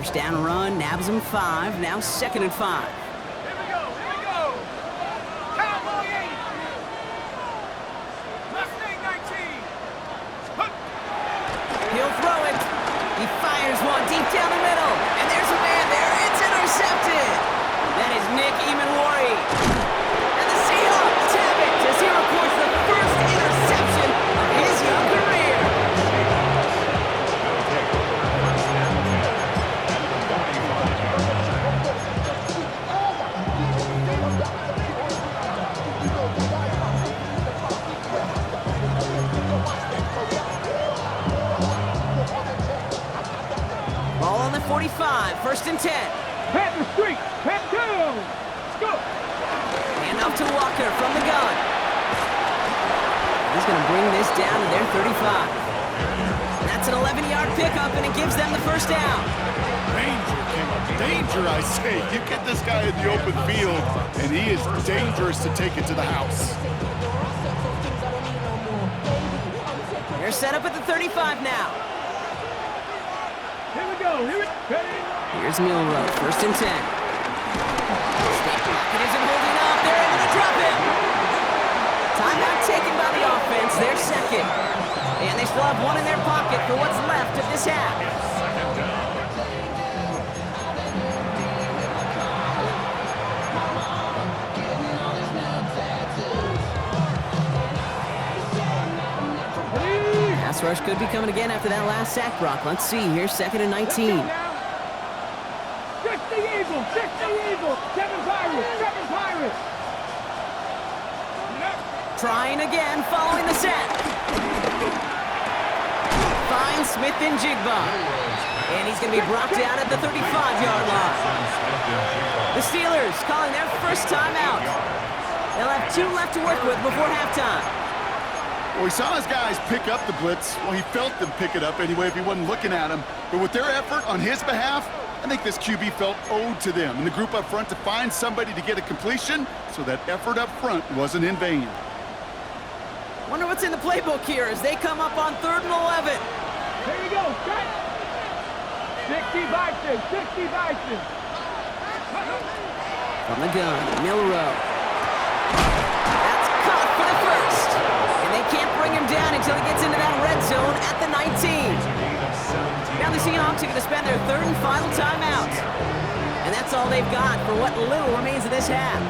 First down run, nabs him 5, now 2nd and 5. Here we go. Cowboy 80. Mustang 19. He'll throw it. He fires one deep down the middle. And there's a man there. It's intercepted. That is Nick Emanwari. And the Seahawks have it as he records the first interception of his young career. Ball on the 45, 1st and 10. Pat the street. Pat go. Let's go. Hand off to Walker from the gun. He's going to bring this down to their 35. That's an 11-yard pickup, and it gives them the first down. Danger, King. Danger, I say. You get this guy in the open field, and he is dangerous to take it to the house. They're set up at the 35 now. Here we go. Here's Milrow, 1st and 10. State pocket isn't holding up. They're able to drop him. Timeout taken by the offense. They're 2nd. And they still have one in their pocket for what's left of this half. Pass rush could be coming again after that last sack, Brock. Let's see here, 2nd and 19. 60 Eagles. 7 Pirates. Trying again, following the set. Finds Smith and Jigba. And he's going to be brought down at the 35-yard line. The Steelers calling their first timeout. They'll have 2 left to work with before halftime. Well, he saw his guys pick up the blitz. Well, he felt them pick it up anyway if he wasn't looking at him. But with their effort on his behalf, I think this QB felt owed to them and the group up front to find somebody to get a completion, so that effort up front wasn't in vain. Wonder what's in the playbook here as they come up on 3rd and 11. Here we go. Cut. 60 Bison. From the gun, Milrow. That's caught for the first. And they can't bring him down until he gets into that red zone at the 19. Now the Seahawks are going to spend their 3rd and final timeout. And that's all they've got for what little remains of this half.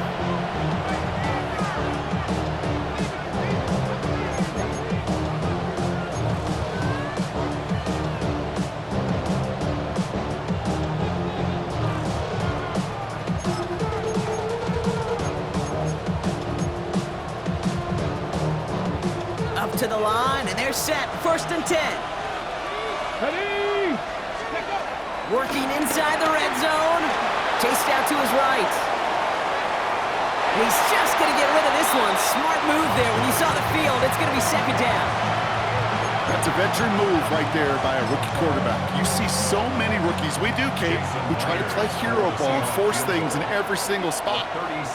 Up to the line, and they're set. 1st and 10. Ready. Working inside the red zone. Chased out to his right. And he's just going to get rid of this one. Smart move there. When you saw the field, it's going to be 2nd down. That's a veteran move right there by a rookie quarterback. You see so many rookies, we do, Kate, who try to play hero ball and force things in every single spot.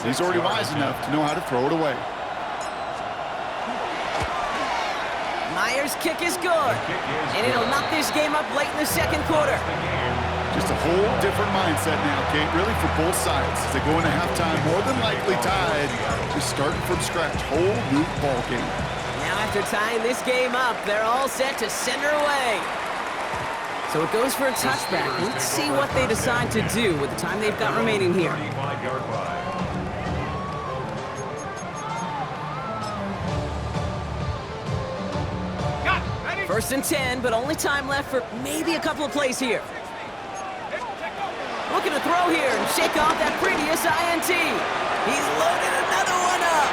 He's already wise enough to know how to throw it away. Myers' kick is good, and it'll knock this game up late in the 2nd quarter. Just a whole different mindset now, Kate, really for both sides. As they go into halftime, more than likely tied, just starting from scratch, whole new ball game. Now after tying this game up, they're all set to send her away. So it goes for a touchback. Let's see what they decide to do with the time they've got remaining here. 1st and 10, but only time left for maybe a couple of plays here. Looking to throw here and shake off that previous INT. He's loaded another one up.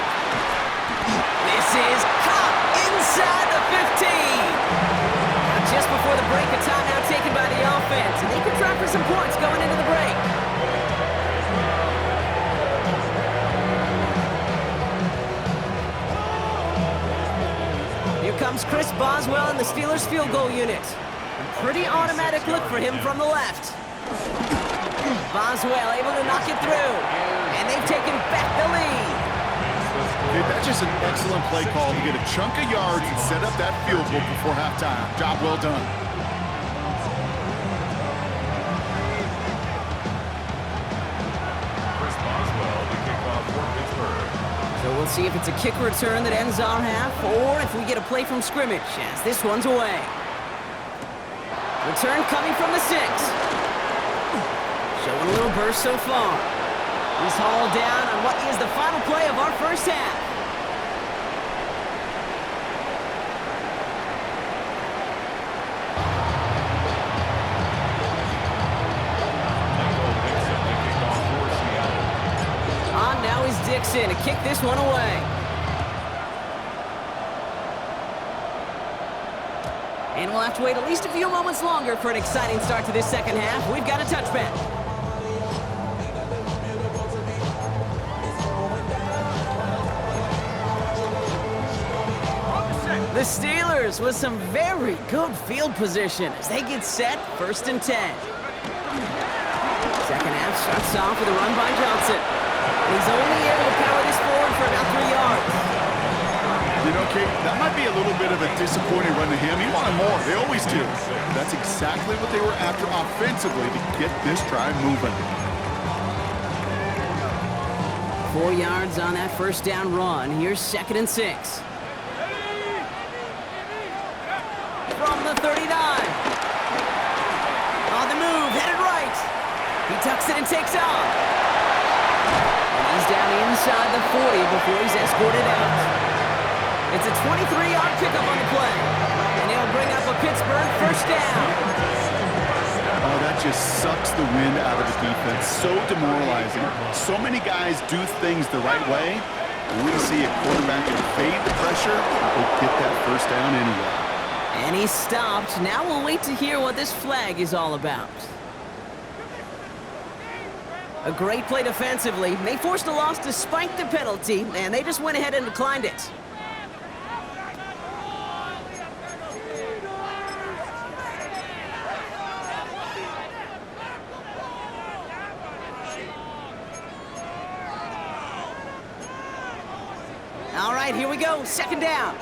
This is caught inside the 15. Now just before the break, a timeout taken by the offense, and they can try for some points going into the break. Here comes Chris Boswell in the Steelers field goal unit. A pretty automatic look for him from the left. Boswell able to knock it through, and they've taken back the lead. Okay, that's just an excellent play call to get a chunk of yards and set up that field goal before halftime. Job well done. see if it's a kick return that ends our half, or if we get a play from scrimmage, as this one's away. Return coming from the 6. Showing a little burst so far. He's hauled down on what is the final play of our first half. On now is Dixon to kick this one away. And we'll have to wait at least a few moments longer for an exciting start to this second half. We've got a touchback. The Steelers with some very good field position as they get set, 1st and 10. Second half starts off with a run by Johnson. And he's only able to power this forward for about 3 yards. You know, Kate, that might be a little bit of a disappointing run to him. He wanted more. They always do. That's exactly what they were after offensively to get this drive moving. 4 yards on that first down run. Here's 2nd and 6. From the 39. On the move, headed right. He tucks it and takes off. And he's down inside the 40 before he's escorted out. It's a 23-yard pickup on the play. And he'll bring up a Pittsburgh first down. Oh, that just sucks the wind out of the defense. So demoralizing. So many guys do things the right way. We see a quarterback evade the pressure and get that first down anyway. And he's stopped. Now we'll wait to hear what this flag is all about. A great play defensively. They forced a loss despite the penalty, and they just went ahead and declined it. All right, here we go. 2nd down.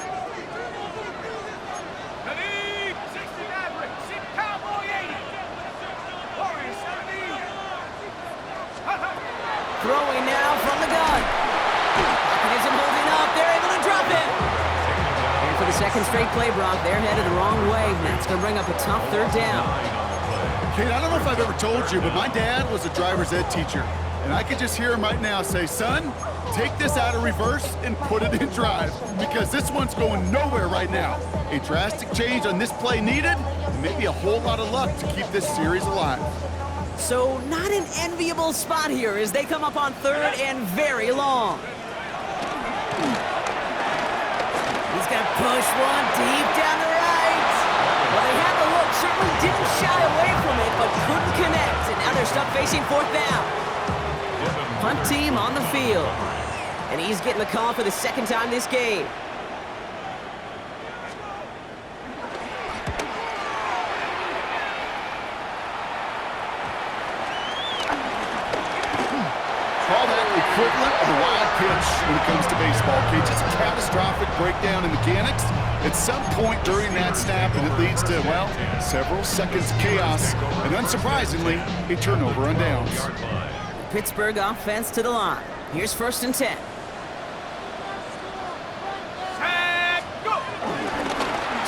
Throwing now from the gun. Pocket isn't holding up. They're able to drop it. And for the second straight play, Brock, they're headed the wrong way. That's going to bring up a tough 3rd down. Kate, I don't know if I've ever told you, but my dad was a driver's ed teacher. And I could just hear him right now say, son, take this out of reverse and put it in drive. Because this one's going nowhere right now. A drastic change on this play needed, and maybe a whole lot of luck to keep this series alive. So not an enviable spot here as they come up on 3rd and very long. He's going to push one deep down the right. Well, they had the look, certainly didn't shy away from it, but couldn't connect. And now they're stuck facing 4th down. Punt team on the field. And he's getting the call for the 2nd time this game. Equivalent of a wild pitch when it comes to baseball, Cage. It's a catastrophic breakdown in mechanics at some point during that snap, and it leads to, well, several seconds of chaos, and unsurprisingly, a turnover on downs. Pittsburgh offense to the line. Here's 1st and 10.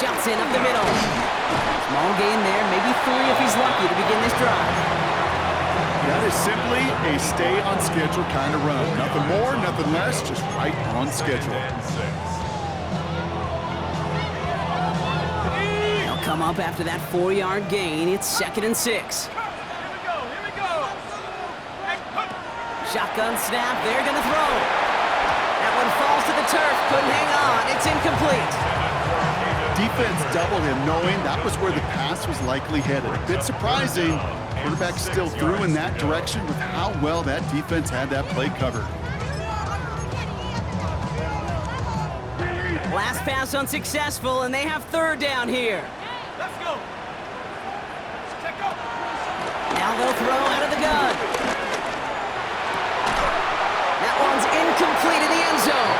Johnson up the middle. Small gain there, maybe 3 if he's lucky to begin this drive. That is simply a stay-on-schedule kind of run. Nothing more, nothing less, just right on schedule. They'll come up after that 4-yard gain. It's 2nd and 6. Here we go. Shotgun snap, they're going to throw. That one falls to the turf, couldn't hang on. It's incomplete. Defense doubled him, knowing that was where the pass was likely headed. A bit surprising. Quarterback still threw in that direction with how well that defense had that play covered. Last pass unsuccessful, and they have 3rd down here. Let's go. Check up. Now they'll throw out of the gun. That one's incomplete in the end zone.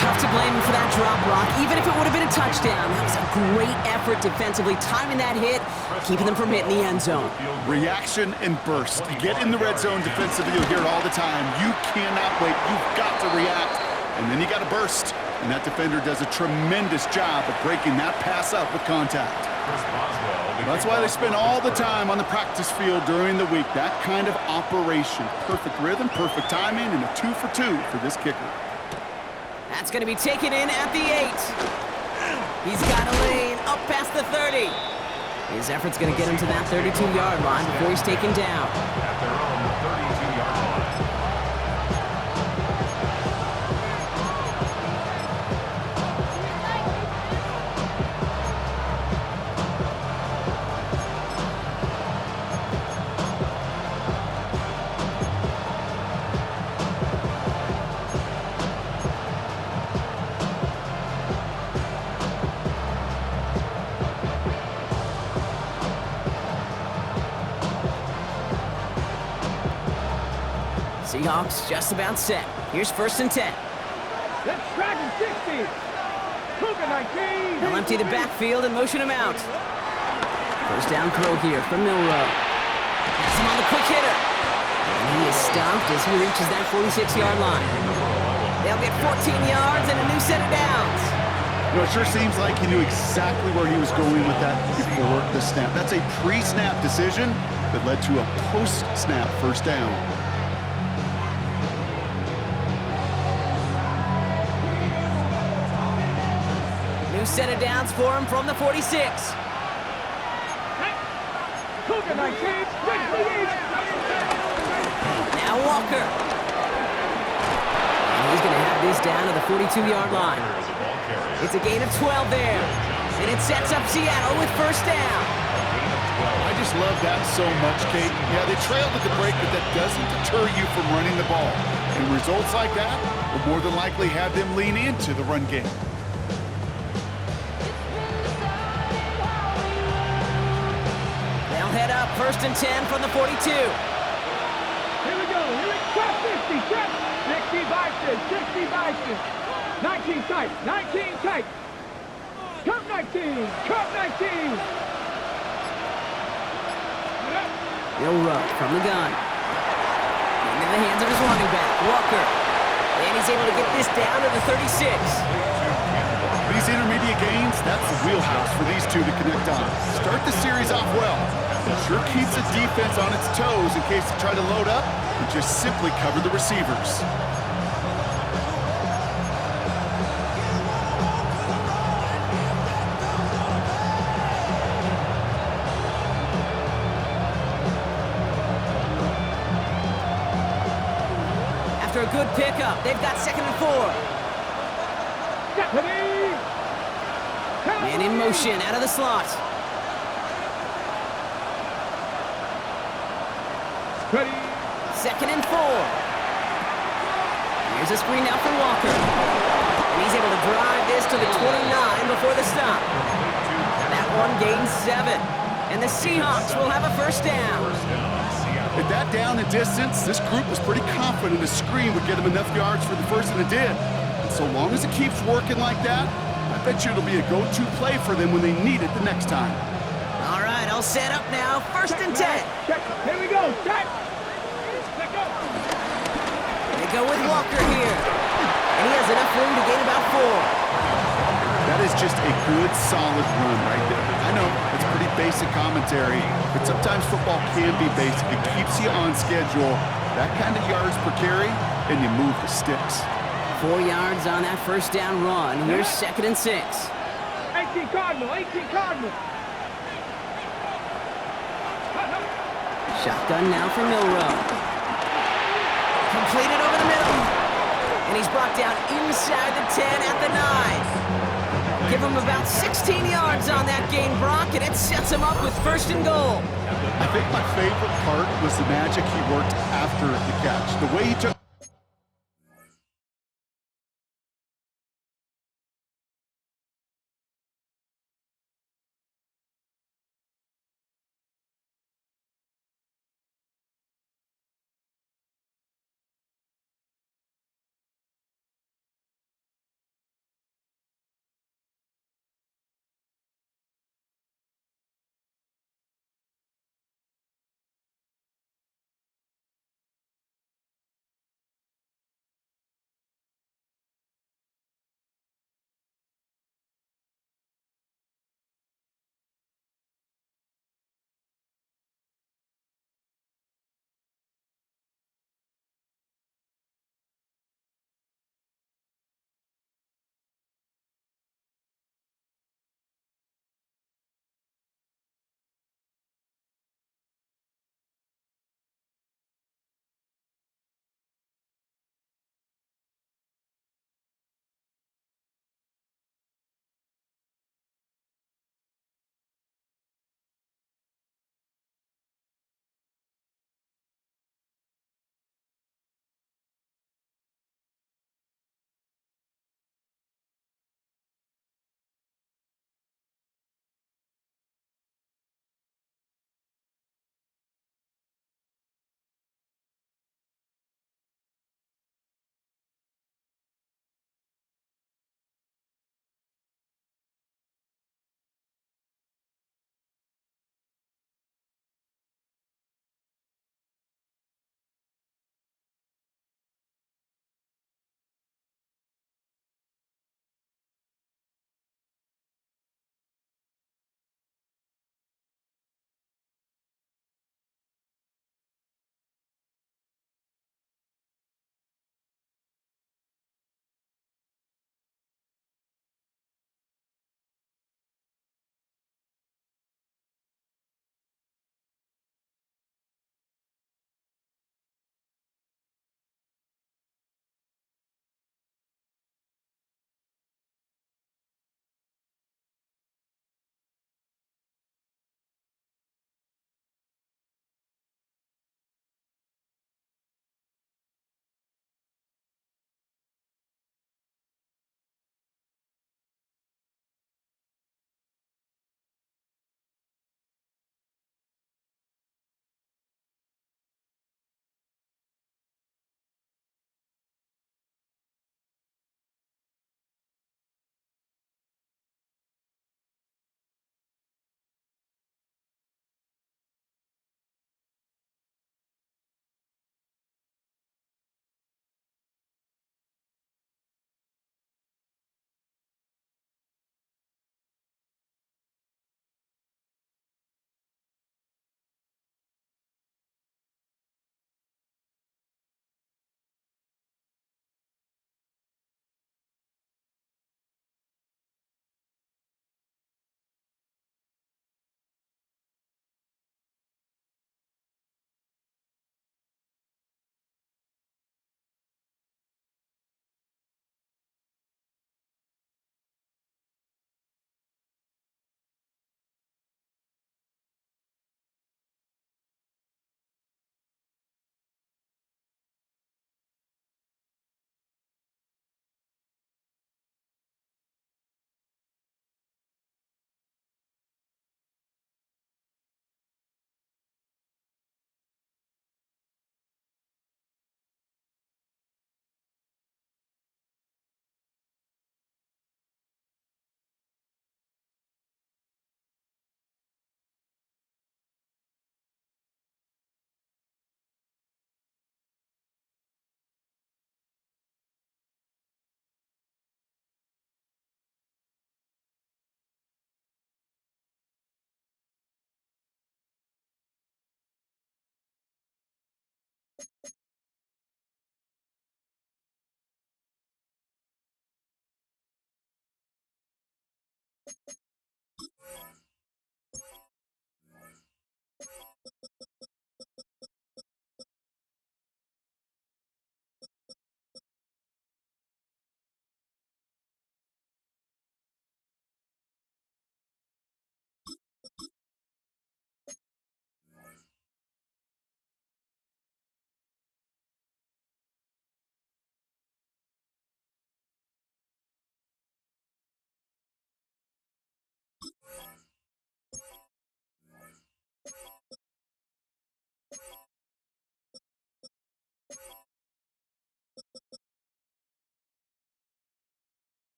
Tough to blame him for that drop, Brock. Even if it would have been a touchdown, that was a great effort defensively, timing that hit, keeping them from hitting the end zone. Reaction and burst. You get in the red zone defensively, you'll hear it all the time. You cannot wait. You've got to react, and then you got to burst. And that defender does a tremendous job of breaking that pass up with contact. That's why they spend all the time on the practice field during the week. That kind of operation. Perfect rhythm, perfect timing, and a 2 for 2 for this kicker. That's going to be taken in at the 8. He's got a lane up past the 30. His effort's going to get him to that 32-yard line before he's taken down. At their own 32-yard line. Seahawks just about set. Here's 1st and 10. Let's track him 60. Cougar 19. They'll empty the backfield and motion him out. First down throw here from Milrow. Has him on the quick hitter. And he is stopped as he reaches that 46-yard line. They'll get 14 yards and a new set of downs. You know, it sure seems like he knew exactly where he was going with that before the snap. That's a pre-snap decision that led to a post-snap first down. New set of downs for him from the 46. Cougar 19. Now Walker. And he's going to have this down to the 42-yard line. It's a gain of 12 there. And it sets up Seattle with first down. I just love that so much, Kate. Yeah, they trailed at the break, but that doesn't deter you from running the ball. And results like that will more than likely have them lean into the run game. They'll head up 1st and 10 from the 42. Here we go. Here we go. 50. 60 Bison. 60 Bison. 19 tight. 19 tight. Cup 19. Cup 19. Milrow from the gun. Into the hands of his running back, Walker. And he's able to get this down to the 36. These intermediate gains, that's the wheelhouse for these two to connect on. Start the series off well. It sure keeps the defense on its toes in case they try to load up and just simply cover the receivers. After a good pickup, they've got 2nd and 4. Man in motion out of the slot. Ready. 2nd and 4. Here's a screen now for Walker. And he's able to drive this to the 29 before the stop. That one gains 7. And the Seahawks will have a first down. At that down and distance, this group was pretty confident a screen would get them enough yards for the first, and it did. And so long as it keeps working like that, I bet you it'll be a go-to play for them when they need it the next time. All right, all set up now. 1st and 10. Check. Here we go. Check. Check go. They go with Walker here. And he has enough room to gain about 4. That is just a good, solid run right there. I know, it's pretty basic commentary, but sometimes football can be basic. It keeps you on schedule. That kind of yards per carry, and you move the sticks. 4 yards on that first down run. Here's 2nd and 6. 18 Cardinal. 18 Cardinal. Shotgun now for Milrow. Completed over the middle. And he's brought down inside the 10 at the 9. Give him about 16 yards on that gain, Brock, and it sets him up with 1st and goal. I think my favorite part was the magic he worked after the catch. The way he took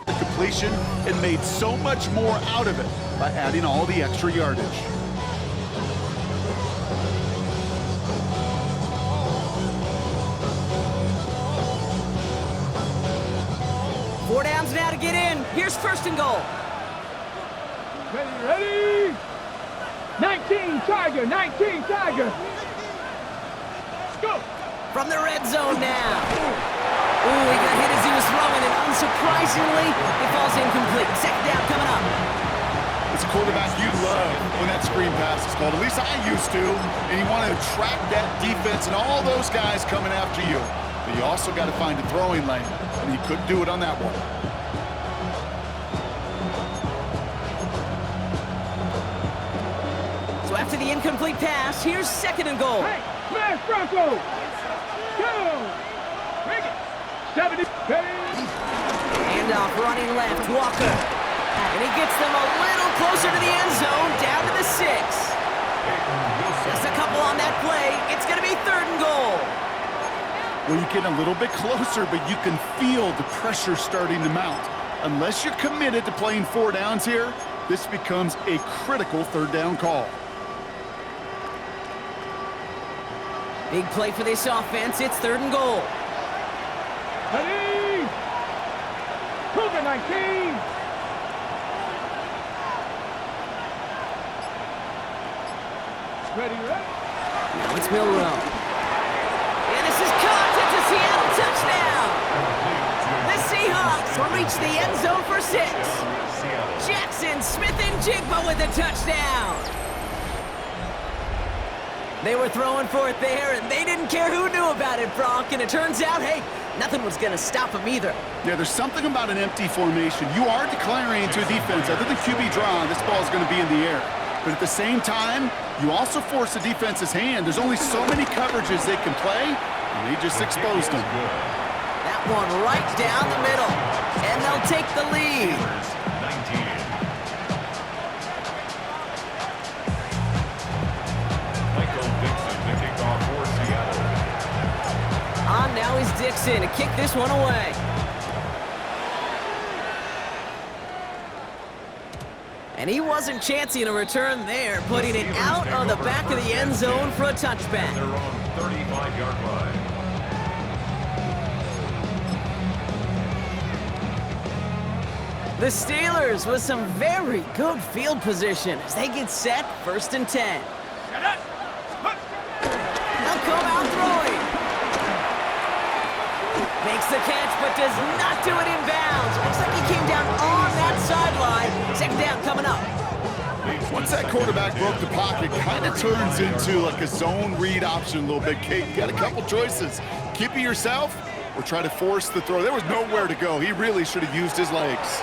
The completion and made so much more out of it by adding all the extra yardage. Four downs now to get in. Here's first and goal. Ready? 19 Tiger, 19 Tiger. Let's go. From the red zone now. Ooh, he got hit as he was throwing, and unsurprisingly, it falls incomplete. Second down coming up. It's a quarterback you love when that screen pass is called. At least I used to. And you want to track that defense and all those guys coming after you. But you also got to find a throwing lane, and he couldn't do it on that one. So after the incomplete pass, here's second and goal. Hey, smash Bronco. Go. Bring it. 70. Handoff running left, Walker. And he gets them a little closer to the end zone, down to the 6. Just a couple on that play. It's going to be third and goal. Well, you get a little bit closer, but you can feel the pressure starting to mount. Unless you're committed to playing four downs here, this becomes a critical third down call. Big play for this offense. It's third and goal. Ready? Cougar 19. Ready? Now it's Milrow. And this is caught. It's a Seattle touchdown. The Seahawks will reach the end zone for 6. Jackson Smith and Jigba with a touchdown. They were throwing for it there, and they didn't care who knew about it, Brock. And it turns out, hey, nothing was going to stop them either. Yeah, there's something about an empty formation. You are declaring to a defense, other than QB draw, this ball is going to be in the air. But at the same time, you also force the defense's hand. There's only so many coverages they can play, and they just exposed them. That one right down the middle, and they'll take the lead. On now is Dixon to kick this one away. And he wasn't chancing a return there, putting it out on the back of the end zone for a touchback. They're on 35-yard line. The Steelers with some very good field position as they get set, 1st and 10. They'll come out throwing. Makes the catch, but does not do it in bounds. Looks like he came down on that sideline. Second down coming up. Once that quarterback broke the pocket, kind of turns into like a zone read option a little bit. Kate, you got a couple choices. Keep it yourself or try to force the throw. There was nowhere to go. He really should have used his legs.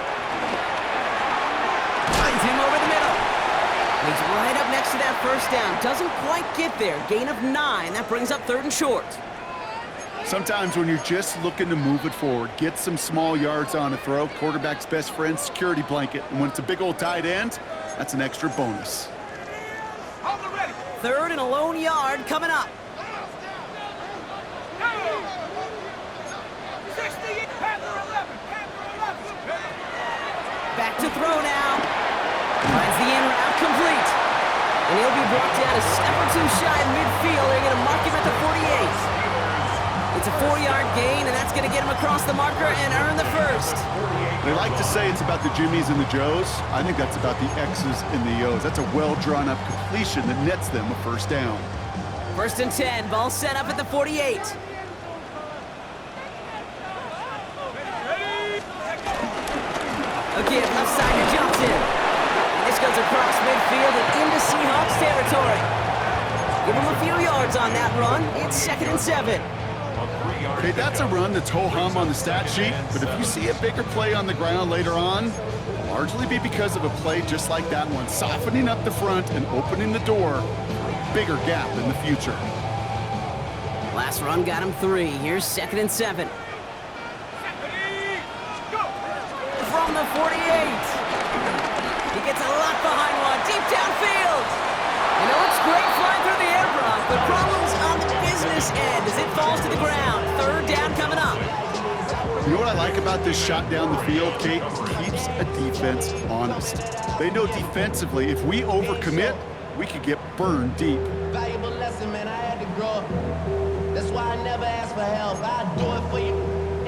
Finds him over the middle. He's right up next to that first down. Doesn't quite get there. Gain of 9. That brings up 3rd and short. Sometimes when you're just looking to move it forward, get some small yards on a throw, quarterback's best friend, security blanket. And when it's a big old tight end, that's an extra bonus. 3rd and a lone yard coming up. Back to throw now. Finds the in route complete. And he'll be brought down a step or two shy of midfield. They're going to mark him at the 48. It's a 4-yard gain, and that's going to get him across the marker and earn the first. They like to say it's about the Jimmies and the Joes. I think that's about the X's and the O's. That's a well-drawn-up completion that nets them a first down. 1st and 10. Ball set up at the 48. Again, left side to Johnson. And this goes across midfield and into Seahawks territory. Give him a few yards on that run. It's 2nd and 7. Okay, that's a run that's ho-hum on the stat sheet, but if you see a bigger play on the ground later on, it'll largely be because of a play just like that one, softening up the front and opening the door for a bigger gap in the future. Last run got him 3. Here's 2nd and 7. From the 48. He gets a lot behind one, deep downfield. You know, it's great flying through the air, Brock, but problems on the business end as it falls to the ground. 3rd down coming up. You know what I like about this shot down the field, Kate? It keeps a defense honest. They know defensively, if we overcommit, we could get burned deep. Valuable lesson, man. I had to grow up. That's why I never ask for help. I do it for you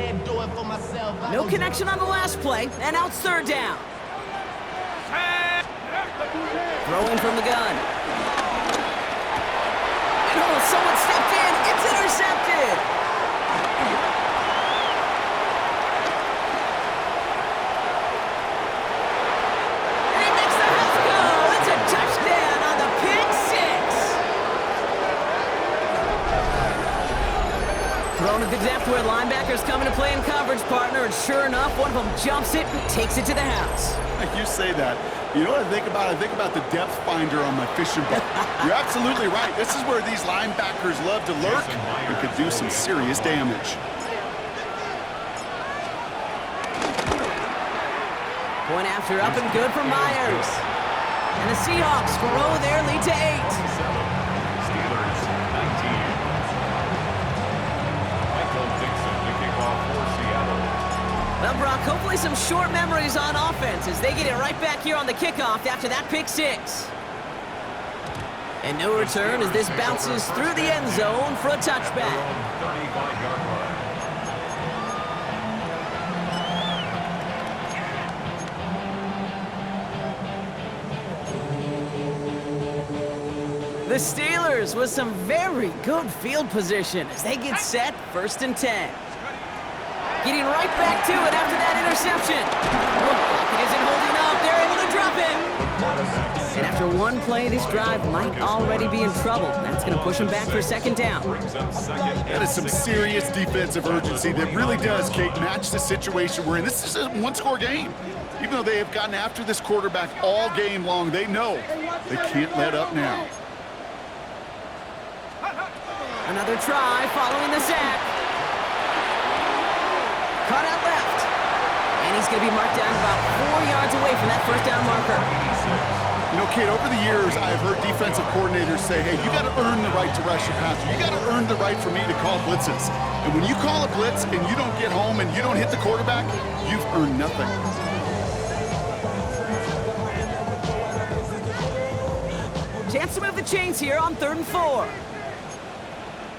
and do it for myself. No connection on the last play, and now it's 3rd down. Throwing from the gun. And oh, someone stepped in. It's intercepted. And he makes the house go. It's a touchdown on the pick 6. Thrown at the depth where linebackers coming to play in coverage, partner, and sure enough, one of them jumps it and takes it to the house. You say that. You know what I think about? I think about the depth finder on my fishing boat. You're absolutely right. This is where these linebackers love to lurk and could do some serious damage. Point after up and good for Myers. And the Seahawks grow their lead to 8. Steelers 19. Michael Dixon to kick off for Seattle. Well, Brock, hopefully some short memories on offense as they get it right back here on the kickoff after that pick 6. And no return as this bounces through the end zone for a touchback. 35-yard line. The Steelers with some very good field position as they get set 1st and 10. Getting right back to it after that interception. It isn't holding up. They're able to drop it. And after one play, this drive might already be in trouble. That's going to push them back for 2nd down. That is some serious defensive urgency that really does, Kate, match the situation we're in. This is a one-score game. Even though they have gotten after this quarterback all game long, they know they can't let up now. Another try following the sack. Caught out left. And he's going to be marked down about 4 yards away from that 1st down marker. You know, Kate, over the years, I've heard defensive coordinators say, hey, you got to earn the right to rush your passer. You got to earn the right for me to call blitzes. And when you call a blitz and you don't get home and you don't hit the quarterback, you've earned nothing. Chance to move the chains here on 3rd and 4.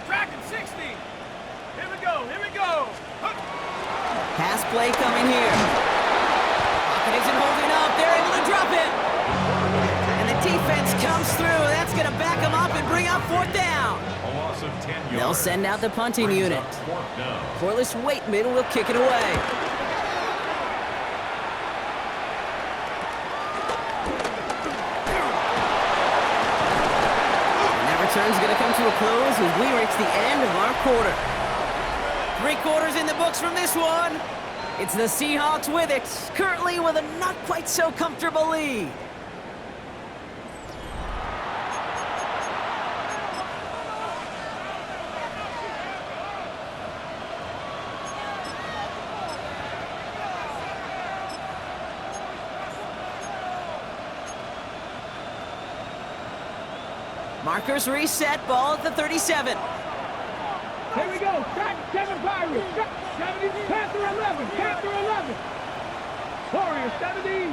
Tracking 60. Here we go. Here we go. Pass play coming here. Pocket isn't holding up. They're able to drop it. And the defense comes through. That's going to back them up and bring up fourth down. A loss of 10 yards. They'll send out the punting Brings unit. up fourth down. Corliss Waitman will kick it away. And that return's going to come to a close as we reach the end of our quarter. 3 quarters in the books from this one. It's the Seahawks with it, currently with a not quite so comfortable lead. Markers reset, ball at the 37. Here we go. Track 7 Pirates. 70. Panther 11. Panther 11. Warrior 70.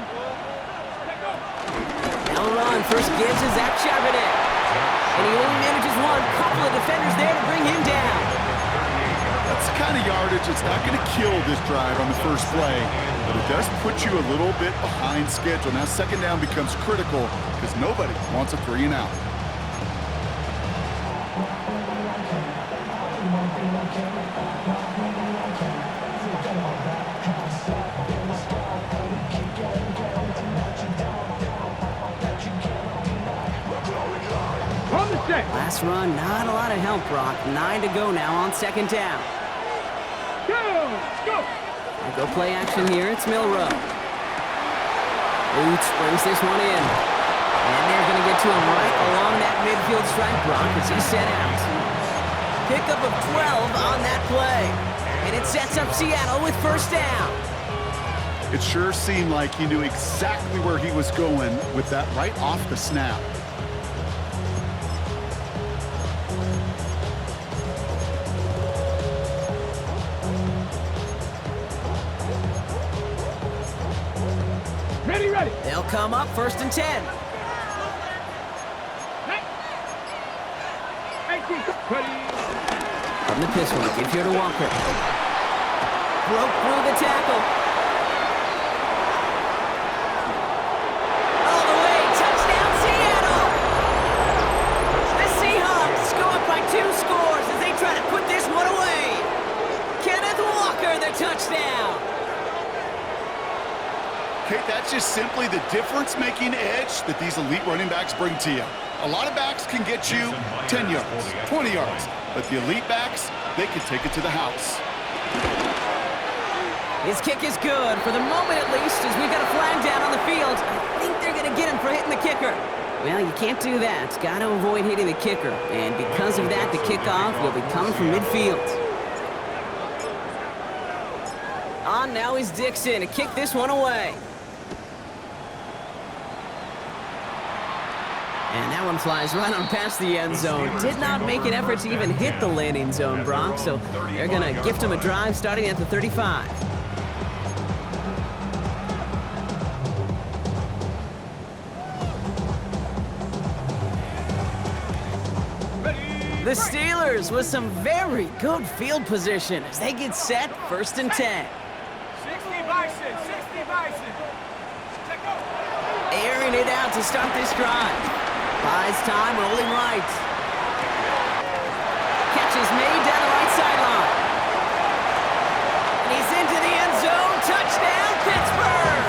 Now run. First gives to Zach Charbonnet. And he only manages one. Couple of defenders there to bring him down. That's the kind of yardage that's not going to kill this drive on the first play, but it does put you a little bit behind schedule. Now second down becomes critical because nobody wants a 3 and out. On the set. Last run, not a lot of help, Brock. 9 to go now on second down. Go. Go. We'll go play action here. It's Milrow. Boots brings this one in. And they're going to get to him right along that midfield strike, Brock, as he's set out. Pickup of 12 on that play. And it sets up Seattle with first down. It sure seemed like he knew exactly where he was going with that right off the snap. Ready, ready. They'll come up first and 10. 18. Ready. From the pistol, give here to Walker. Broke through the tackle. All the way, touchdown Seattle! The Seahawks go up by 2 scores as they try to put this one away. Kenneth Walker, the touchdown. Okay, that's just simply the difference-making edge that these elite running backs bring to you. A lot of backs can get you 10 yards, 20 yards, but the elite backs, they can take it to the house. His kick is good, for the moment at least, as we've got a flag down on the field. I think they're going to get him for hitting the kicker. Well, you can't do that. Got to avoid hitting the kicker. And because of that, the kickoff will be coming from midfield. On now is Dixon to kick this one away. And that one flies right on past the end zone. Did not make an effort to even hit the landing zone, Brock, so they're going to gift him a drive starting at the 35. The Steelers with some very good field position as they get set first and 10. 60 Bison. 60 Bison. Check go. Airing it out to start this drive. Buys time, rolling right. Catch is made down the right sideline. And he's into the end zone. Touchdown, Pittsburgh!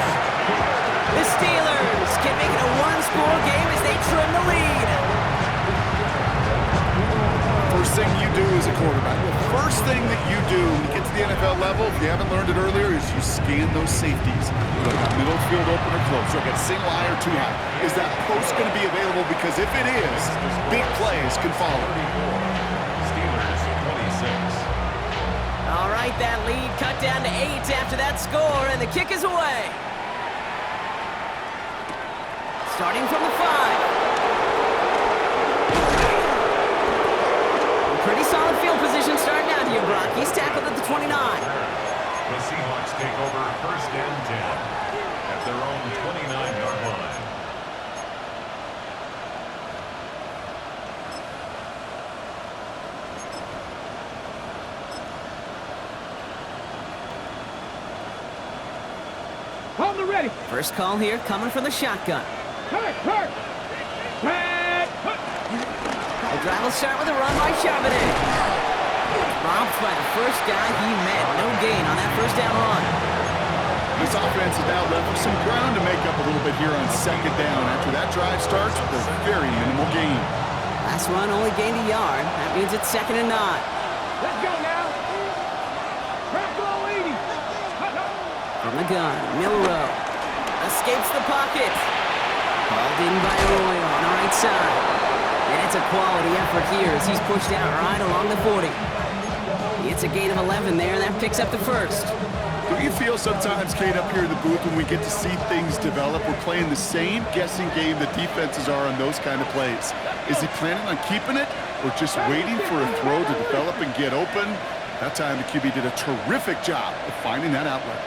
The Steelers can make it a 1-score game as they trim the lead. First thing you do as a quarterback, the first thing that you do when you get to the NFL level, if you haven't learned it earlier, is you scan those safeties. Look at middle field open or close. Look at single high or too high. Is that post going to be available? Because if it is, big plays can follow. Steelers 26. All right, that lead cut down to 8 after that score, and the kick is away. Starting from the 5. Pretty solid field position starting out here, Brock. He's tackled at the 29. The Seahawks take over first and 10 at their own 29-yard line. On the ready. First call here coming from the shotgun. Hurt. Hurt. Hurt. drive will start with a run by Charbonnet. Robbed by the first guy he met. No gain on that first down run. This offense is now left with some ground to make up a little bit here on second down after that drive starts with a very minimal gain. Last run only gained a yard. That means it's 2nd and 9. Let's go now. Craftsman leading. From the gun, Milrow escapes the pocket. Called in by Arroyo on the right side. And it's a quality effort here as he's pushed out right along the 40. It's a gain of 11 there, and that picks up the first. Do you feel sometimes, Kate, up here in the booth when we get to see things develop, we're playing the same guessing game that defenses are on those kind of plays? Is he planning on keeping it or just waiting for a throw to develop and get open? That time the QB did a terrific job of finding that outlet.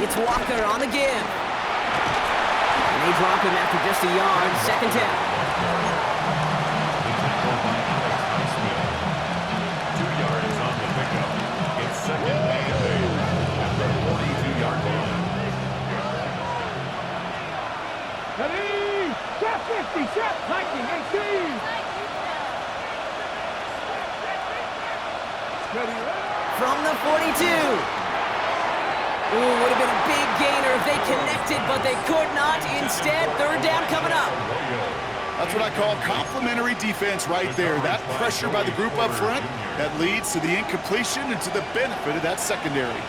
It's Walker on the give. And they drop him after just a yard. 2nd down. Ready, trap 50, trap 19, 18. Ready, From the 42. Ooh, would have been a big gainer if they connected, but they could not. Instead, 3rd down coming up. That's what I call complimentary defense right there. That pressure by the group up front, that leads to the incompletion and to the benefit of that secondary.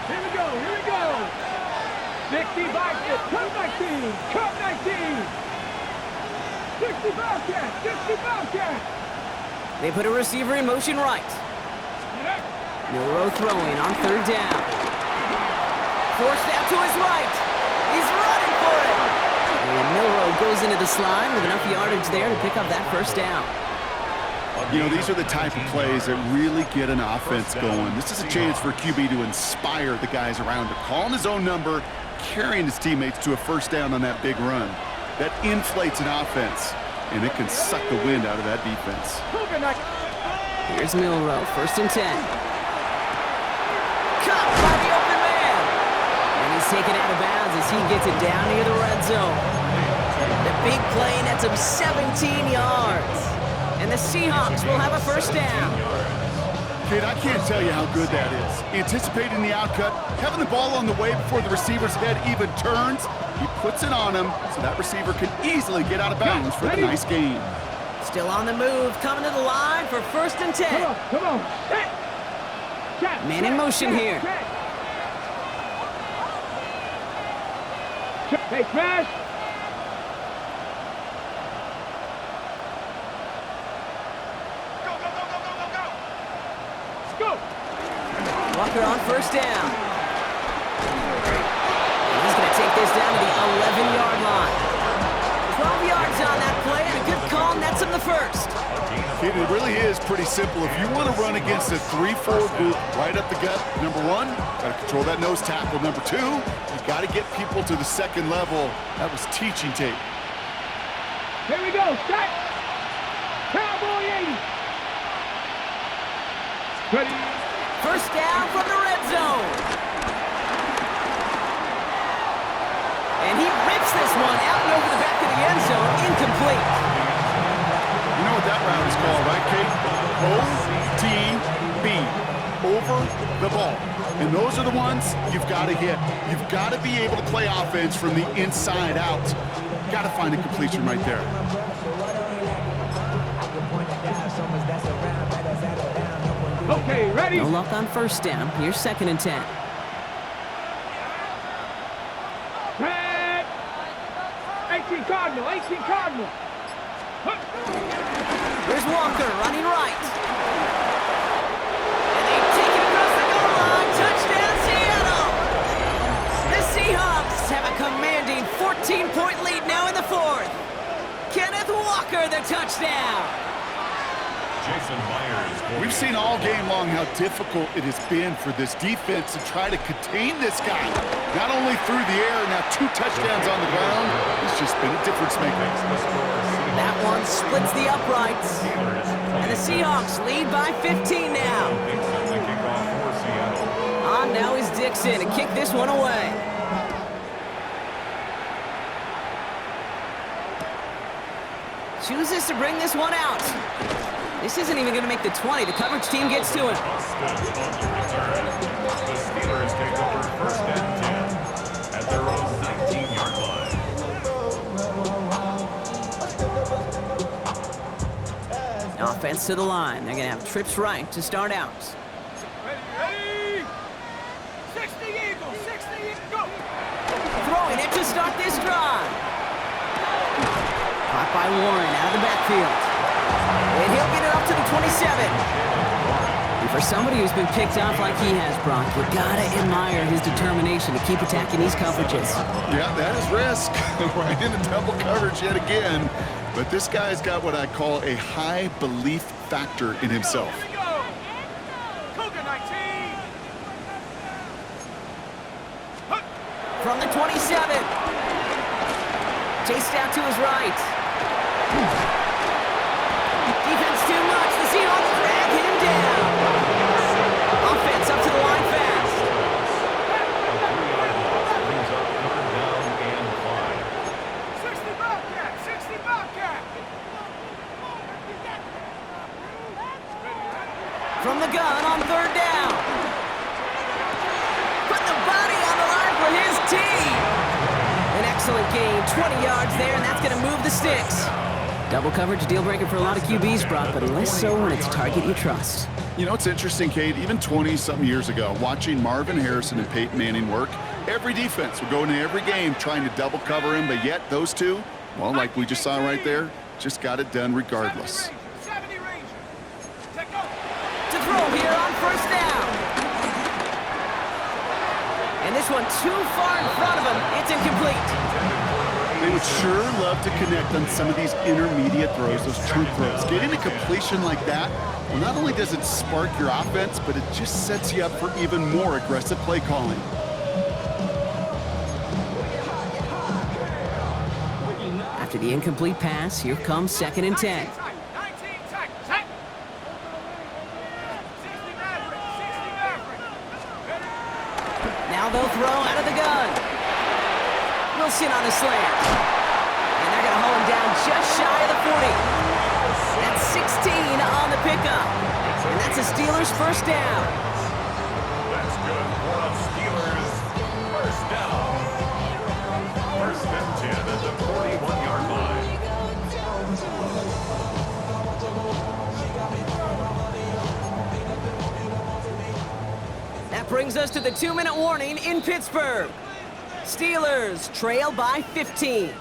Here we go, here we go. 60 Bobcat, cut 19, cut 19. 60 Bobcat, 60 Bobcat. They put a receiver in motion right. Milrow throwing on 3rd down. Forced out to his right. He's running for it. And Milrow goes into the slide with enough yardage there to pick up that 1st down. You know, these are the type of plays that really get an offense going. This is a chance for QB to inspire the guys around him, calling his own number, carrying his teammates to a 1st down on that big run. That inflates an offense, and it can suck the wind out of that defense. Here's Milrow, 1st and 10. Caught by the open man. And he's taken out of bounds as he gets it down near the red zone. The big play nets him 17 yards. And the Seahawks will have a 1st down. Kid, I can't tell you how good that is. Anticipating the outcut, having the ball on the way before the receiver's head even turns, he puts it on him so that receiver can easily get out of bounds for the nice gain. Still on the move, coming to the line for 1st and 10. Come on. Man in motion here. Hey, Crash. Walker on 1st down. And he's going to take this down to the 11-yard line. 12 yards on that play, and a good call nets him the 1st. Kid, it really is pretty simple. If you want to run against a 3-4 group right up the gut, number 1, got to control that nose tackle. Number 2, you got to get people to the 2nd level. That was teaching tape. Here we go, set. Cowboy 80. Ready. 1st down from the red zone. And he rips this one out and over the back of the end zone. Incomplete. You know what that route is called, right, Kate? OTB. Over the ball. And those are the ones you've got to hit. You've got to be able to play offense from the inside out. Got to find a completion right there. Okay, ready? No luck on 1st down. Here's 2nd and 10. Red. 18 Cardinal, 18 Cardinal. Here's Walker running right. And they take it across the goal line. Touchdown, Seattle. The Seahawks have a commanding 14-point lead now in the 4th. Kenneth Walker, the touchdown. Jason Myers. We've seen all game long how difficult it has been for this defense to try to contain this guy. Not only through the air, now 2 touchdowns on the ground. He's just been a difference maker. That one splits the uprights. And the Seahawks lead by 15 now. On now is Dixon to kick this one away. chooses to bring this one out. This isn't even going to make the 20. The coverage team gets to him. Austin on the return. The Steelers take over first and 10 at their own 19-yard line. Offense to the line. They're going to have trips right to start out. Ready? 60 Eagles, 60 Eagles. Throwing it to start this drive. Caught by Warren out of the backfield. And he'll get it up to the 27. And for somebody who's been picked off like he has, Brock, you gotta admire his determination to keep attacking these coverages. Yeah, that is risk. Right into double coverage yet again. But this guy's got what I call a high belief factor in himself. Here we go. Cougar 19. From the 27. Chased out to his right. Defense too much. The Seahawks drag him down. Offense up to the line fast. Brings up third down and 5. 60 Bobcat, 60 Bobcat. From the gun on third down. Put the body on the line for his team. An excellent gain. 20 yards there, and that's going to move the sticks. Double coverage, deal breaker for a lot of QBs, Brock, but less so when it's a target you trust. You know, it's interesting, Kate, even 20-something years ago, watching Marvin Harrison and Peyton Manning work, every defense would go into every game trying to double cover him, but yet those two, well, like we just saw right there, just got it done regardless. 70 Rangers. Take go. To throw here on first down. And this one too far in front of him. It's incomplete. They would sure love to connect on some of these intermediate throws, those true throws. Getting a completion like that, well, not only does it spark your offense, but it just sets you up for even more aggressive play calling. After the incomplete pass, here comes 2nd and 10. 19 tight. Set. 60 Maverick, 60 Maverick. Now they'll throw out of the gun. Wilson on the slant. And they're going to haul him down just shy of the 40. That's 16 on the pickup. And that's a Steelers first down. That's good for the Steelers. First down. First and 10 at the 41-yard line. That brings us to the 2-minute warning in Pittsburgh. Steelers trail by 15.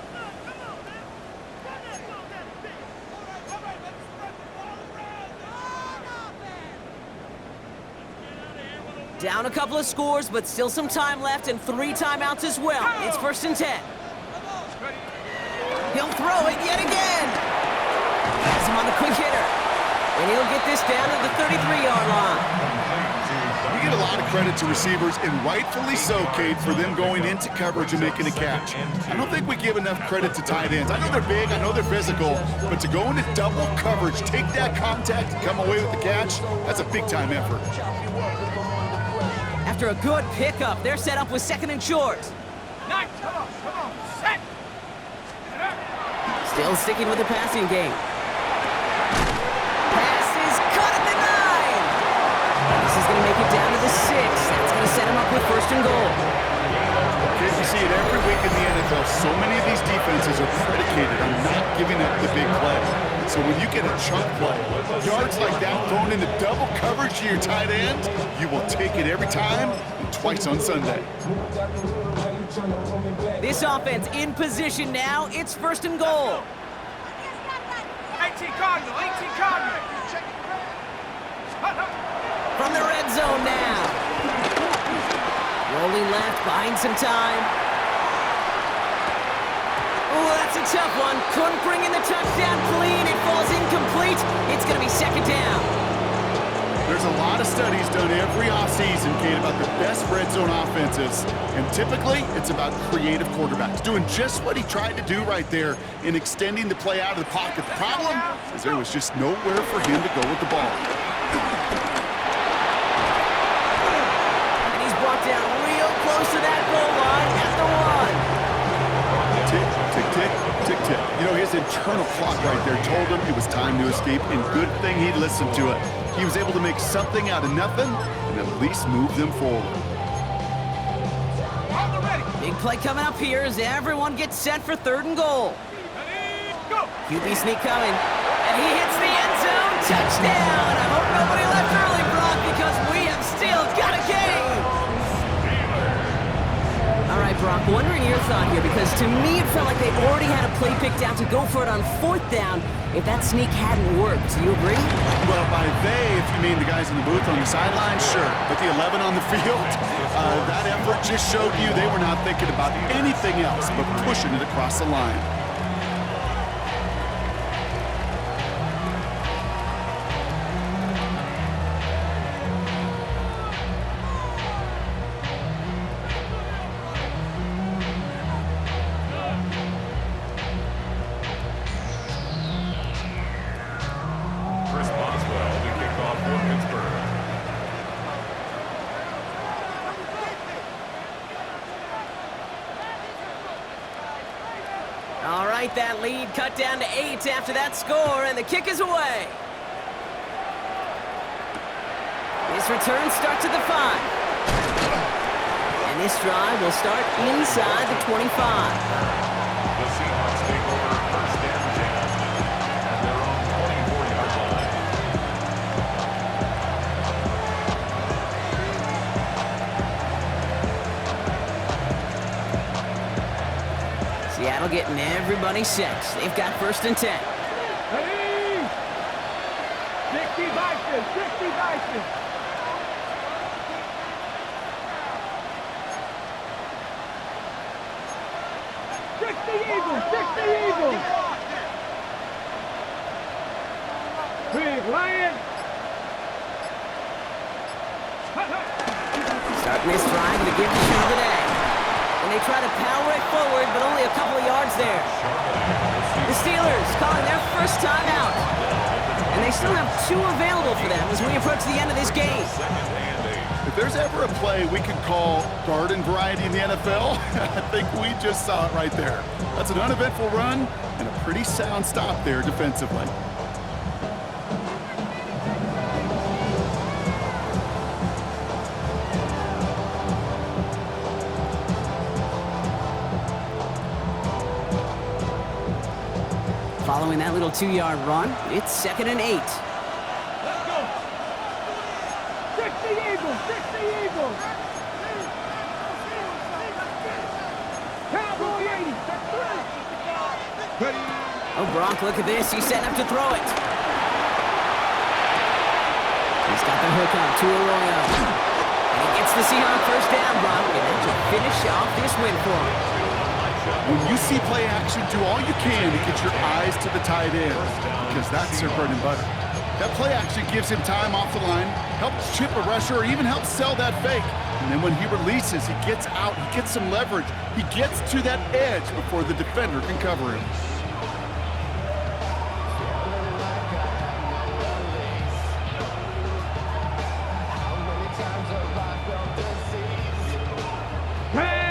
Down a couple of scores, but still some time left and 3 timeouts as well. It's 1st and 10. He'll throw it yet again. Has him on the quick hitter. And he'll get this down to the 33-yard line. We get a lot of credit to receivers, and rightfully so, Kate, for them going into coverage and making a catch. I don't think we give enough credit to tight ends. I know they're big, I know they're physical, but to go into double coverage, take that contact, and come away with the catch, that's a big-time effort. After a good pickup, they're set up with 2nd and short. Nice. Come on. Set. Still sticking with the passing game. Pass is cut at the 9. This is going to make it down to the 6. That's going to set him up with 1st and goal. Kate, we see it every week in the NFL. So many of these defenses are predicated on not giving up the big play. So when you get a chunk play, yards like that thrown into double coverage to your tight end, you will take it every time and twice on Sunday. This offense in position now. It's 1st and goal. 18 Cardinal. From the red zone now. Rolling left, buying some time. Oh, that's a tough one. Couldn't bring in the touchdown clean. It falls incomplete. It's going to be 2nd down. There's a lot of studies done every offseason, Kate, about the best red zone offenses. And typically, it's about creative quarterbacks doing just what he tried to do right there in extending the play out of the pocket. The problem is there was just nowhere for him to go with the ball. And he's brought down real close to that goal line at the 1. Tick, tick, tick, tick, tick. You know, his internal clock right there told him it was time to escape, and good thing he listened to it. He was able to make something out of nothing and at least move them forward. Big play coming up here as everyone gets set for 3rd and goal. QB sneak coming, and he hits the end zone. Touchdown! I hope nobody left early, Brock, because we have still got a game. All right, Brock, wondering your thought here, because to me it felt like they already had a play picked out to go for it on 4th down if that sneak hadn't worked. Do you agree? Well, by they, if you mean the guys in the booth on the sideline, sure. But the 11 on the field, that effort just showed you they were not thinking about anything else but pushing it across the line. All right, that lead cut down to 8 after that score, and the kick is away. This return starts at the 5. And this drive will start inside the 25. The Seahawks take over 1st and 10 at their own 24-yard line. Seattle getting everybody set. They've got 1st and 10. Ready? 60 Vikings, 60 Vikings. 60 Eagles, 60 Eagles. Big Lion. Starting this drive with a gift to shoot of the day. And they try to power it forward, but only a couple of yards there. The Steelers calling their first timeout. And they still have 2 available for them as we approach the end of this game. If there's ever a play we could call garden variety in the NFL, I think we just saw it right there. That's an uneventful run and a pretty sound stop there defensively. Following that little 2-yard run, it's 2nd and 8. Let's go. 60 Eagles, 60 Eagles. Cowboy 80. Ready. Oh, Brock, look at this. He's setting up to throw it. He's got the hook up to Arroyo. And he gets the Seahawks first down, Brock, and that should finish off this win for him. When you see play action, do all you can to get your eyes to the tight end, because that's their bread and butter. That play action gives him time off the line, helps chip a rusher, or even helps sell that fake. And then when he releases, he gets out, he gets some leverage. He gets to that edge before the defender can cover him.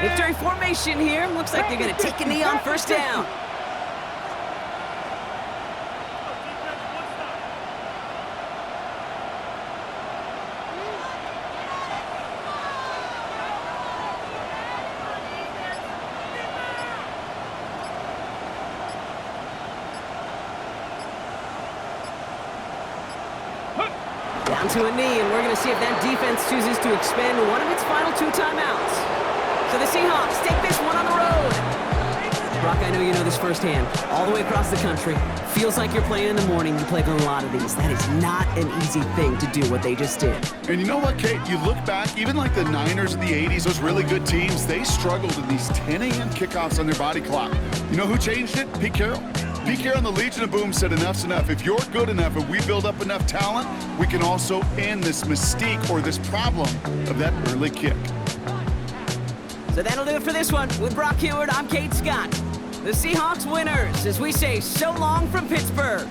Victory formation here. Looks like they're going to take a knee on first down. Down to a knee, and we're going to see if that defense chooses to expend one of its final 2 timeouts. So the Seahawks take this one on the road. Brock, I know you know this firsthand. All the way across the country. Feels like you're playing in the morning. You played on a lot of these. That is not an easy thing to do what they just did. And you know what, Kate? You look back, even like the Niners in the 80s, those really good teams, they struggled in these 10 a.m. kickoffs on their body clock. You know who changed it? Pete Carroll. Pete Carroll and the Legion of Boom said enough's enough. If you're good enough, if we build up enough talent, we can also end this mystique or this problem of that early kick. So that'll do it for this one. With Brock Heward, I'm Kate Scott. The Seahawks winners, as we say so long from Pittsburgh.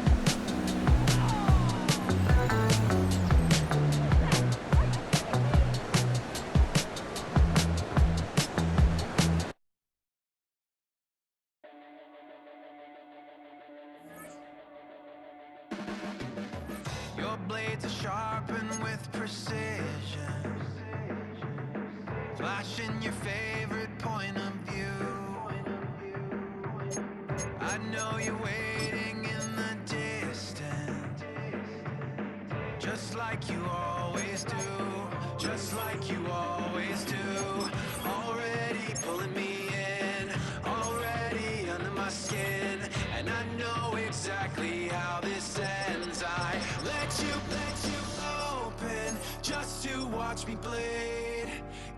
blades are sharpened with precision, flashing your favorite point of view. I know you're waiting in the distance, just like you always do, just like you always do. Already pulling me in, already under my skin, and I know exactly how this ends. I let you open just to watch me bleed.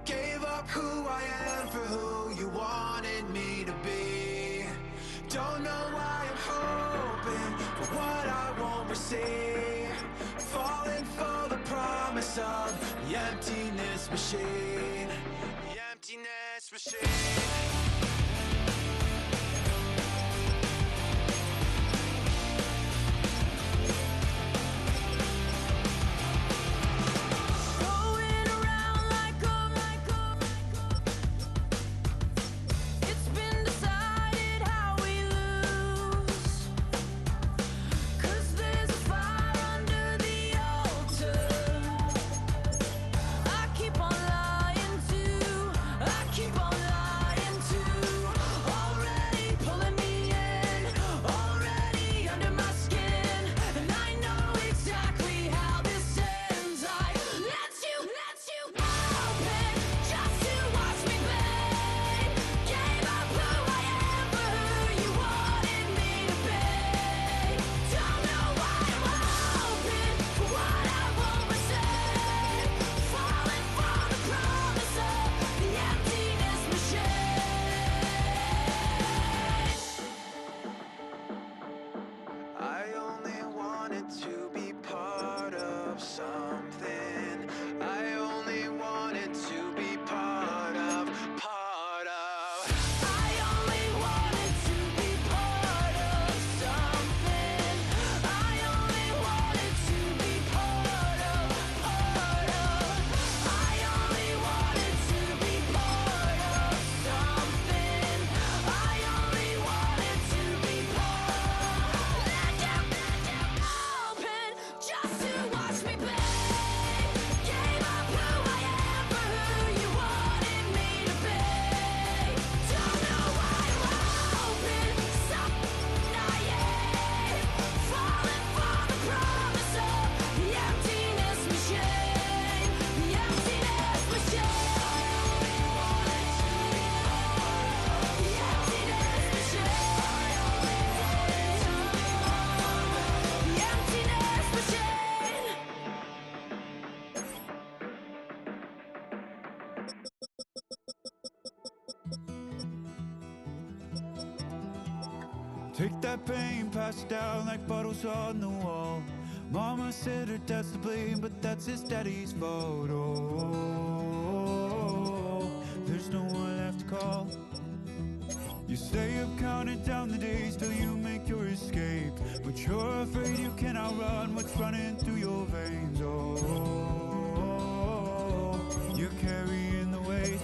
Gave up who I am for who you wanted me to be. Don't know why I'm hoping for what I won't receive. Falling for the promise of the emptiness machine. The emptiness machine. Take that pain, pass it down like bottles on the wall. Mama said her dad's to blame, but that's his daddy's fault. Oh, there's no one left to call. You stay up counting down the days till you make your escape, but you're afraid you can't outrun what's running through your veins. Oh, you're carrying the weight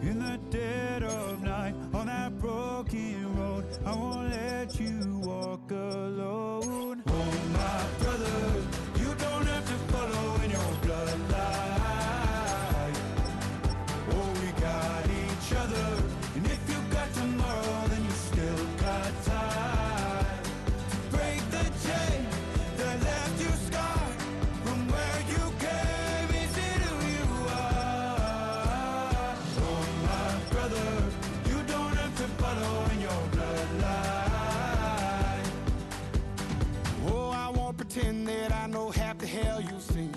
in the dead of night on that broken road. I won't let you walk alone. Oh, my brother, you don't have to follow in your bloodline. Oh, we got each other, and if you got tomorrow, then you still got time to break the chain that left you scarred from where you came into who you are. Oh, my brother, you don't have to follow in your bloodline. Oh, I won't pretend that I know half the hell you've seen,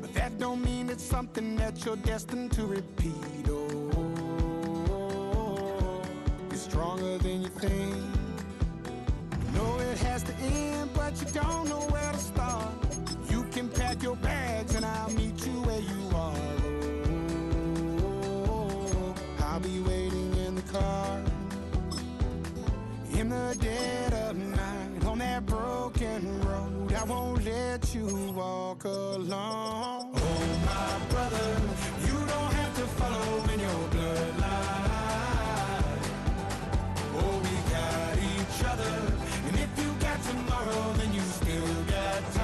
but that don't mean it's something that you're destined to repeat. Oh, you're stronger than you think. You know it has to end, but you don't know where to start. You can pack your bags and I'll meet you where you are. Oh, I'll be waiting in the car in the dead of night on that broken road. I won't let you walk alone. Oh, my brother, you don't have to follow in your bloodline. Oh, we got each other, and if you got tomorrow, then you still got time.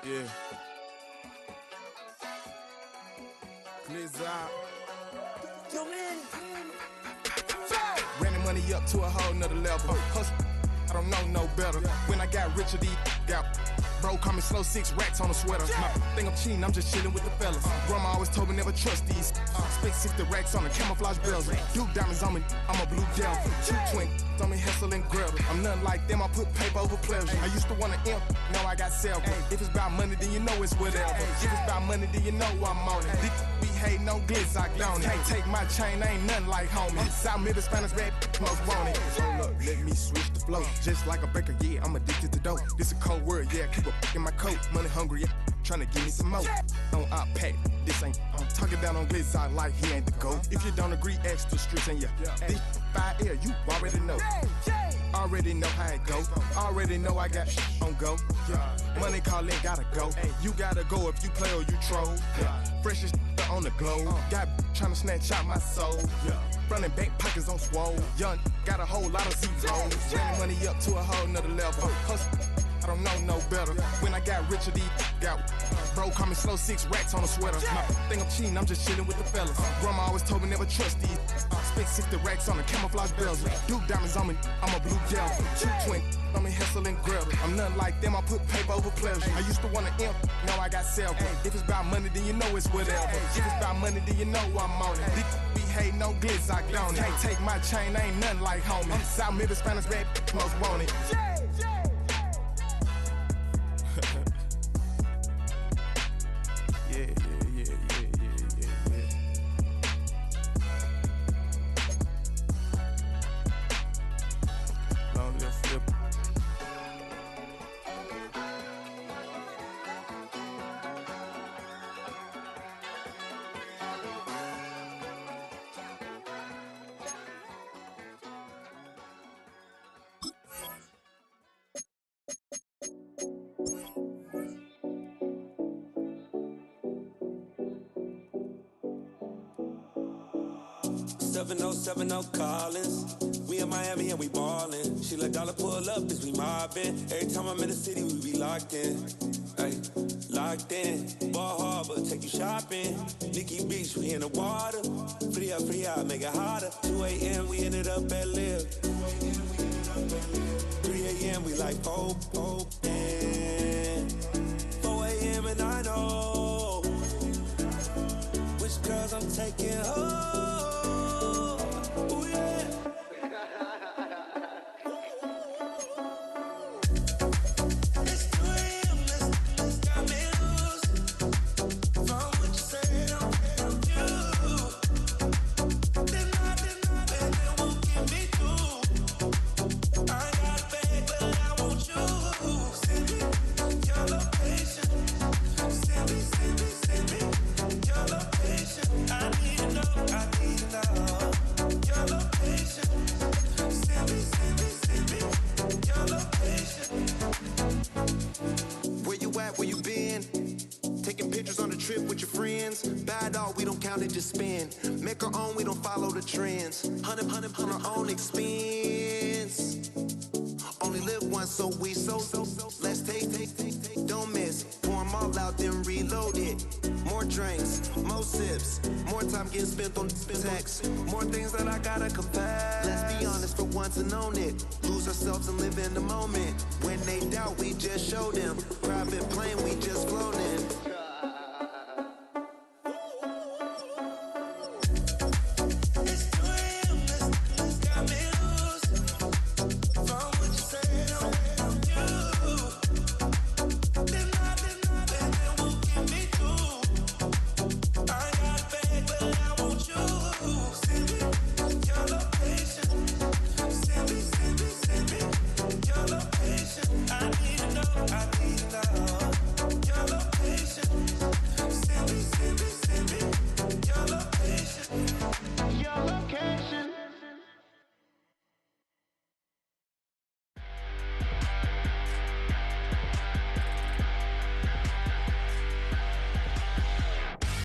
Yeah. Glizz out. Yo, man. Ran the money up to a whole nother level. Hustle, I don't know no better. When I got richer, these got bro call me slow, 6 racks on a sweater. My think I'm cheating, I'm just chilling with the fellas. Grandma always told me never trust these. Spent 60 racks on the camouflage bells. Duke diamonds on me, I'm a blue devil. 220 on me, Hessel and Gretel. I'm nothing like them, I put paper over pleasure. I used to want to imp, now I got several. If it's about money, then you know it's whatever. If it's about money, then you know I'm on it. Be hating no glitz, I don't. Can't take my chain, ain't nothing like homie. South Middle Spanish red, most want it. Hold up, let me switch the flow. Just like a baker, yeah, I'm addicted to dope. This a cold word, yeah, keep a in my coat. Money hungry, yeah, tryna give me some more. On op pack, this ain't. I'm talking down on glitz, I like he ain't the GOAT. If you don't agree, ask the streets and yeah. This 5 air, you already know. Already know how it go. Already know I got on go. Money calling, gotta go. You gotta go if you play or you troll. Freshest on the globe. Got tryna snatch out my soul. Running back pockets on swole. Young, got a whole lot of zeros. Running money up to a whole nother level. Hustle, I don't know no better. When I got richer, these got bro call me slow, 6 racks on a sweater. My think I'm cheating, I'm just chilling with the fellas. Grandma always told me never trust these. Spent 60 racks on the camouflage bells. Duke diamonds on me, I'm a blue devil. 220 on me, Hessel and Gretel. I'm nothing like them, I put paper over pleasure. I used to want to imp, now I got several. If it's about money, then you know it's whatever. If it's about money, then you know I'm on it. Be hating no glitz, I don't. Can't take my chain, ain't nothing like homie. South Middle Spanish red, most want it. No Collins. We in Miami and we ballin'. She let dollar pull up as we mobbin'. Every time I'm in the city, we be locked in. Ay, locked in. Ball Harbor, take you shopping. Nikki Beach, we in the water. Free up, make it hotter. 2 a.m. we ended up at Live. 3 a.m. we like Pope. 4 a.m. and I know which girls I'm taking home. Just spend, make our own, we don't follow the trends. 100 on our own expense. Only live once, so let's take, don't miss. Pour them all out, then reload it. More drinks, more sips, more time getting spent on text. More things that I gotta confess. Let's be honest for once and own it. Lose ourselves and live in the moment. When they doubt, we just show them. Private plane, we just flown in.